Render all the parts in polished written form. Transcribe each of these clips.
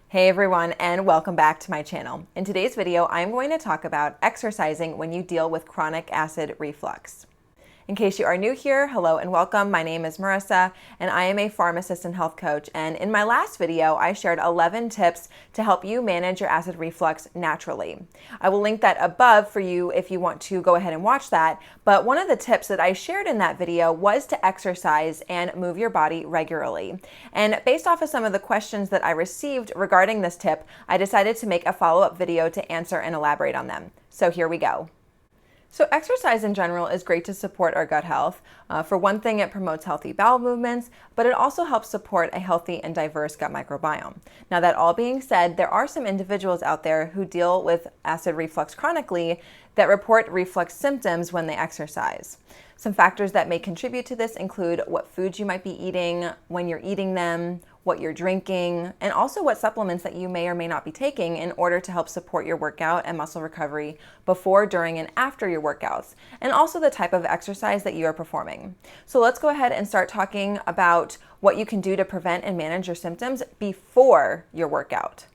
Hey everyone, and welcome back to my channel. In today's video, I'm going to talk about exercising when you deal with chronic acid reflux. In case you are new here, hello and welcome. My name is Marissa, and I am a pharmacist and health coach. And in my last video, I shared 11 tips to help you manage your acid reflux naturally. I will link that above for you if you want to go ahead and watch that. But one of the tips that I shared in that video was to exercise and move your body regularly. And based off of some of the questions that I received regarding this tip, I decided to make a follow-up video to answer and elaborate on them. So here we go. So exercise in general is great to support our gut health. For one thing, it promotes healthy bowel movements, but it also helps support a healthy and diverse gut microbiome. Now, that all being said, there are some individuals out there who deal with acid reflux chronically that report reflux symptoms when they exercise. Some factors that may contribute to this include what foods you might be eating, when you're eating them, what you're drinking, and also what supplements that you may or may not be taking in order to help support your workout and muscle recovery before, during, and after your workouts, and also the type of exercise that you are performing. So let's go ahead and start talking about what you can do to prevent and manage your symptoms before your workout.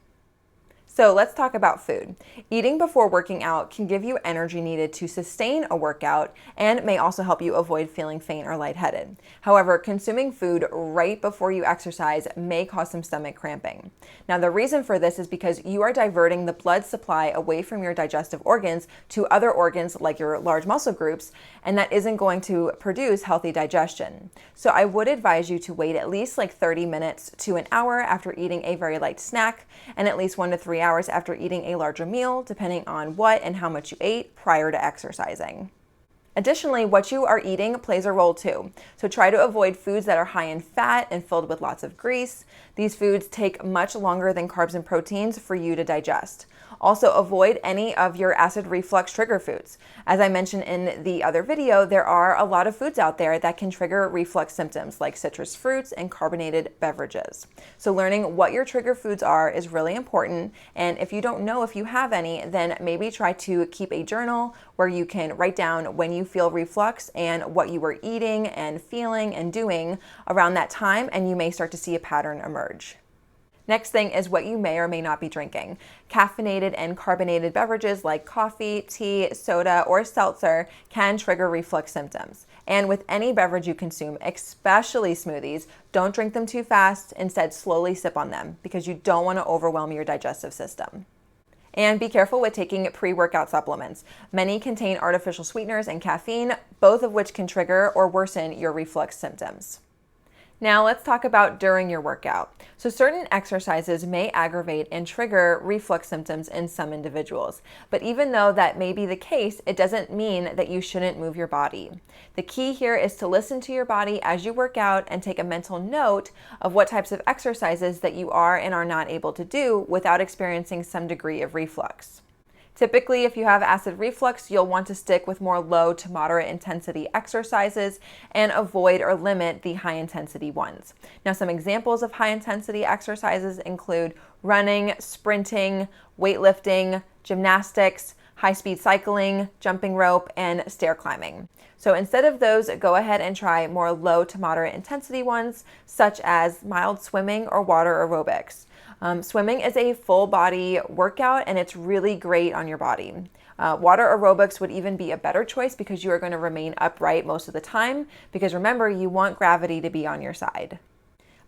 So let's talk about food. Eating before working out can give you energy needed to sustain a workout and may also help you avoid feeling faint or lightheaded. However, consuming food right before you exercise may cause some stomach cramping. Now, the reason for this is because you are diverting the blood supply away from your digestive organs to other organs like your large muscle groups, and that isn't going to produce healthy digestion. So I would advise you to wait at least 30 minutes to an hour after eating a very light snack, and at least 1 to 3 hours after eating a larger meal, depending on what and how much you ate prior to exercising. Additionally, what you are eating plays a role too. So try to avoid foods that are high in fat and filled with lots of grease. These foods take much longer than carbs and proteins for you to digest. Also, avoid any of your acid reflux trigger foods. As I mentioned in the other video, there are a lot of foods out there that can trigger reflux symptoms like citrus fruits and carbonated beverages. So learning what your trigger foods are is really important. And if you don't know if you have any, then maybe try to keep a journal where you can write down when you feel reflux and what you were eating and feeling and doing around that time, and you may start to see a pattern emerge. Next thing is what you may or may not be drinking. Caffeinated and carbonated beverages like coffee, tea, soda, or seltzer can trigger reflux symptoms. And with any beverage you consume, especially smoothies, don't drink them too fast. Instead, slowly sip on them because you don't want to overwhelm your digestive system. And be careful with taking pre-workout supplements. Many contain artificial sweeteners and caffeine, both of which can trigger or worsen your reflux symptoms. Now let's talk about during your workout. So certain exercises may aggravate and trigger reflux symptoms in some individuals. But even though that may be the case, it doesn't mean that you shouldn't move your body. The key here is to listen to your body as you work out and take a mental note of what types of exercises that you are and are not able to do without experiencing some degree of reflux. Typically, if you have acid reflux, you'll want to stick with more low to moderate intensity exercises and avoid or limit the high intensity ones. Now, some examples of high intensity exercises include running, sprinting, weightlifting, gymnastics, high-speed cycling, jumping rope, and stair climbing. So instead of those, go ahead and try more low to moderate intensity ones, such as mild swimming or water aerobics. Swimming is a full body workout and it's really great on your body. Water aerobics would even be a better choice because you are going to remain upright most of the time, because remember, you want gravity to be on your side.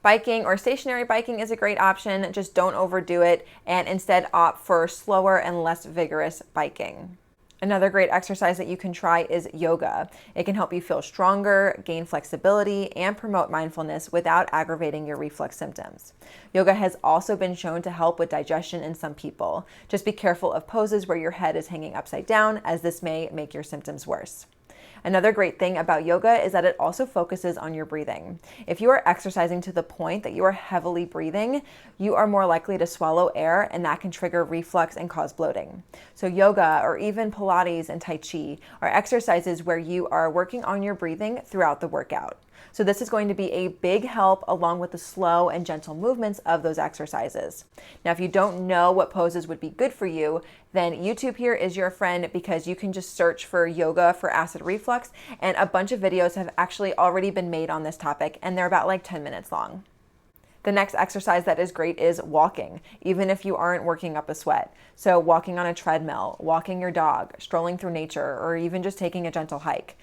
Biking or stationary biking is a great option, just don't overdo it and instead opt for slower and less vigorous biking. Another great exercise that you can try is yoga. It can help you feel stronger, gain flexibility, and promote mindfulness without aggravating your reflux symptoms. Yoga has also been shown to help with digestion in some people. Just be careful of poses where your head is hanging upside down, as this may make your symptoms worse. Another great thing about yoga is that it also focuses on your breathing. If you are exercising to the point that you are heavily breathing, you are more likely to swallow air, and that can trigger reflux and cause bloating. So yoga or even Pilates and Tai Chi are exercises where you are working on your breathing throughout the workout. So this is going to be a big help along with the slow and gentle movements of those exercises. Now, if you don't know what poses would be good for you, then YouTube here is your friend, because you can just search for yoga for acid reflux, and a bunch of videos have actually already been made on this topic, and they're about 10 minutes long. The next exercise that is great is walking, even if you aren't working up a sweat. So walking on a treadmill, walking your dog, strolling through nature, or even just taking a gentle hike.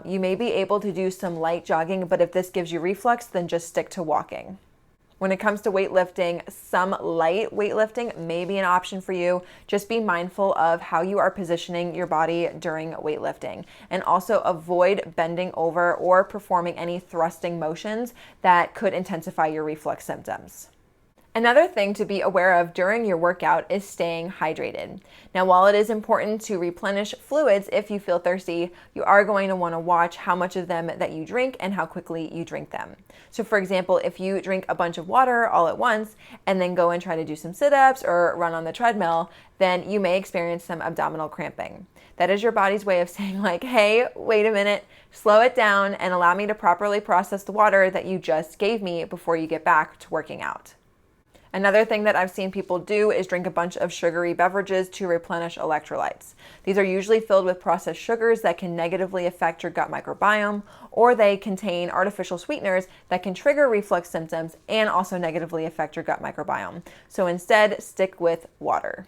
You may be able to do some light jogging, but if this gives you reflux, then just stick to walking. When it comes to weightlifting, some light weightlifting may be an option for you. Just be mindful of how you are positioning your body during weightlifting, and also avoid bending over or performing any thrusting motions that could intensify your reflux symptoms. Another thing to be aware of during your workout is staying hydrated. Now, while it is important to replenish fluids if you feel thirsty, you are going to want to watch how much of them that you drink and how quickly you drink them. So for example, if you drink a bunch of water all at once and then go and try to do some sit-ups or run on the treadmill, then you may experience some abdominal cramping. That is your body's way of saying like, hey, wait a minute, slow it down and allow me to properly process the water that you just gave me before you get back to working out. Another thing that I've seen people do is drink a bunch of sugary beverages to replenish electrolytes. These are usually filled with processed sugars that can negatively affect your gut microbiome, or they contain artificial sweeteners that can trigger reflux symptoms and also negatively affect your gut microbiome. So instead, stick with water.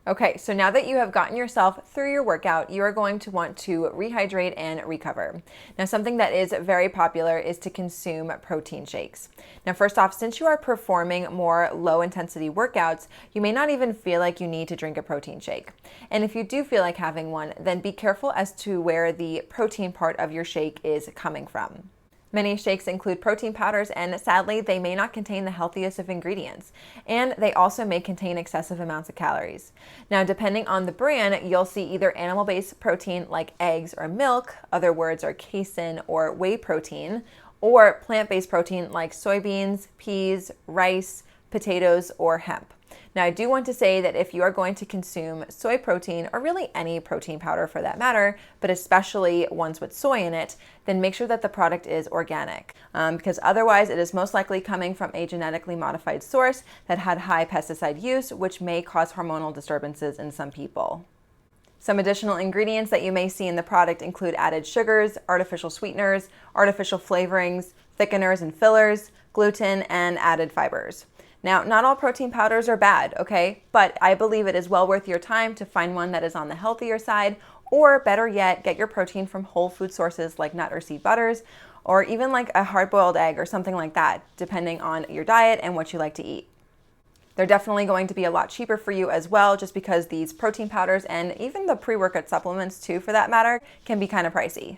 Okay, so now that you have gotten yourself through your workout, you are going to want to rehydrate and recover. Now, something that is very popular is to consume protein shakes. Now, first off, since you are performing more low-intensity workouts, you may not even feel like you need to drink a protein shake. And if you do feel like having one, then be careful as to where the protein part of your shake is coming from. Many shakes include protein powders, and sadly, they may not contain the healthiest of ingredients. And they also may contain excessive amounts of calories. Now, depending on the brand, you'll see either animal-based protein like eggs or milk, other words are casein or whey protein, or plant-based protein like soybeans, peas, rice, potatoes, or hemp. Now, I do want to say that if you are going to consume soy protein, or really any protein powder for that matter, but especially ones with soy in it, then make sure that the product is organic, because otherwise it is most likely coming from a genetically modified source that had high pesticide use, which may cause hormonal disturbances in some people. Some additional ingredients that you may see in the product include added sugars, artificial sweeteners, artificial flavorings, thickeners and fillers, gluten, and added fibers. Now, not all protein powders are bad, okay? But I believe it is well worth your time to find one that is on the healthier side, or better yet, get your protein from whole food sources like nut or seed butters, or even like a hard-boiled egg or something like that, depending on your diet and what you like to eat. They're definitely going to be a lot cheaper for you as well, just because these protein powders and even the pre-workout supplements too, for that matter, can be kind of pricey.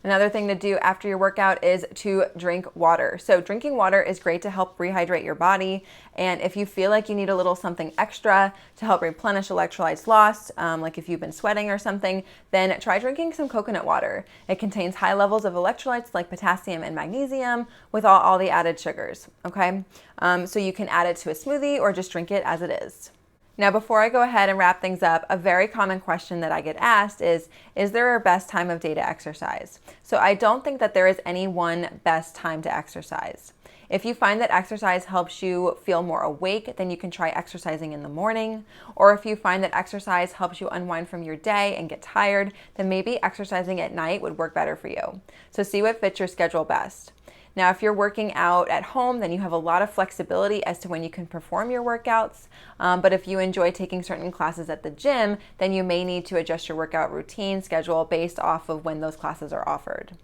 Another thing to do after your workout is to drink water. So drinking water is great to help rehydrate your body. And if you feel like you need a little something extra to help replenish electrolytes lost, like if you've been sweating or something, then try drinking some coconut water. It contains high levels of electrolytes like potassium and magnesium with all the added sugars, okay? So you can add it to a smoothie or just drink it as it is. Now, before I go ahead and wrap things up, a very common question that I get asked is there a best time of day to exercise? So I don't think that there is any one best time to exercise. If you find that exercise helps you feel more awake, then you can try exercising in the morning. Or if you find that exercise helps you unwind from your day and get tired, then maybe exercising at night would work better for you. So see what fits your schedule best. Now, if you're working out at home, then you have a lot of flexibility as to when you can perform your workouts. But if you enjoy taking certain classes at the gym, then you may need to adjust your workout routine schedule based off of when those classes are offered.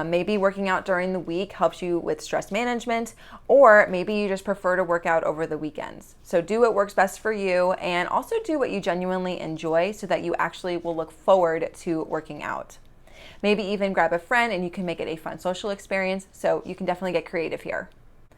Maybe working out during the week helps you with stress management, or maybe you just prefer to work out over the weekends. So do what works best for you, and also do what you genuinely enjoy so that you actually will look forward to working out. Maybe even grab a friend and you can make it a fun social experience, so you can definitely get creative here.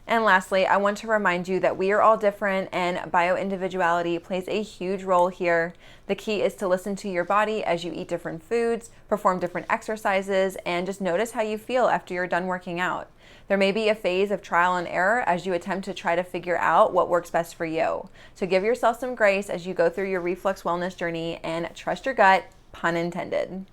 And lastly, I want to remind you that we are all different and bio-individuality plays a huge role here. The key is to listen to your body as you eat different foods, perform different exercises, and just notice how you feel after you're done working out. There may be a phase of trial and error as you attempt to try to figure out what works best for you. So give yourself some grace as you go through your reflux wellness journey and trust your gut, pun intended.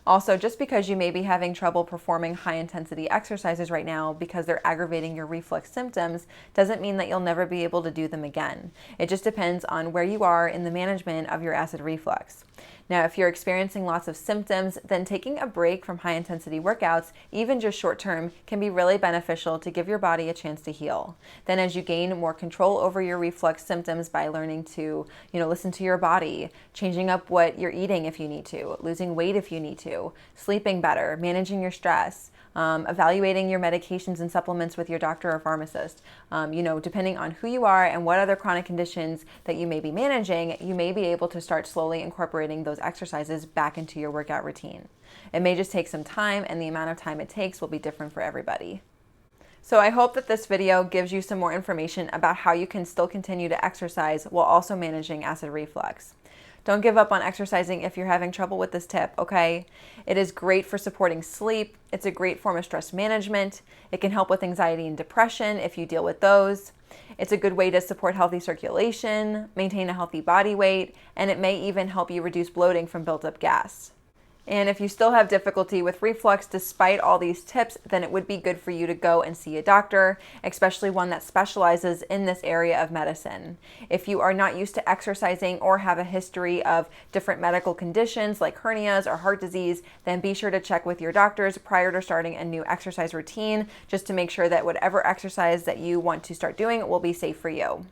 Also, just because you may be having trouble performing high-intensity exercises right now because they're aggravating your reflux symptoms doesn't mean that you'll never be able to do them again. It just depends on where you are in the management of your acid reflux. Now, if you're experiencing lots of symptoms, then taking a break from high-intensity workouts, even just short-term, can be really beneficial to give your body a chance to heal. Then as you gain more control over your reflux symptoms by learning to, listen to your body, changing up what you're eating if you need to, losing weight if you need to, sleeping better, managing your stress, evaluating your medications and supplements with your doctor or pharmacist. Depending on who you are and what other chronic conditions that you may be managing, you may be able to start slowly incorporating those exercises back into your workout routine. It may just take some time, and the amount of time it takes will be different for everybody. So I hope that this video gives you some more information about how you can still continue to exercise while also managing acid reflux. Don't give up on exercising if you're having trouble with this tip, okay? It is great for supporting sleep. It's a great form of stress management. It can help with anxiety and depression if you deal with those. It's a good way to support healthy circulation, maintain a healthy body weight, and it may even help you reduce bloating from built up gas. And if you still have difficulty with reflux despite all these tips, then it would be good for you to go and see a doctor, especially one that specializes in this area of medicine. If you are not used to exercising or have a history of different medical conditions like hernias or heart disease, then be sure to check with your doctors prior to starting a new exercise routine, just to make sure that whatever exercise that you want to start doing will be safe for you.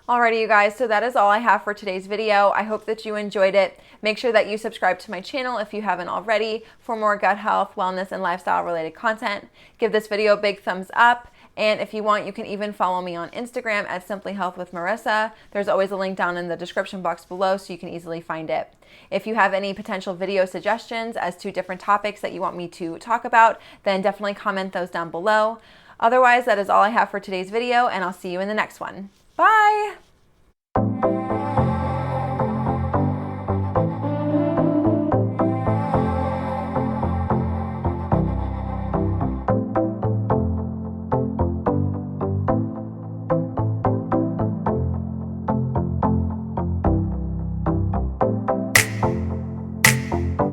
Alrighty, you guys, so that is all I have for today's video. I hope that you enjoyed it. Make sure that you subscribe to my channel if you haven't already for more gut health, wellness, and lifestyle related content. Give this video a big thumbs up. And if you want, you can even follow me on Instagram at Simply Health with Marissa. There's always a link down in the description box below so you can easily find it. If you have any potential video suggestions as to different topics that you want me to talk about, then definitely comment those down below. Otherwise, that is all I have for today's video, and I'll see you in the next one. Bye!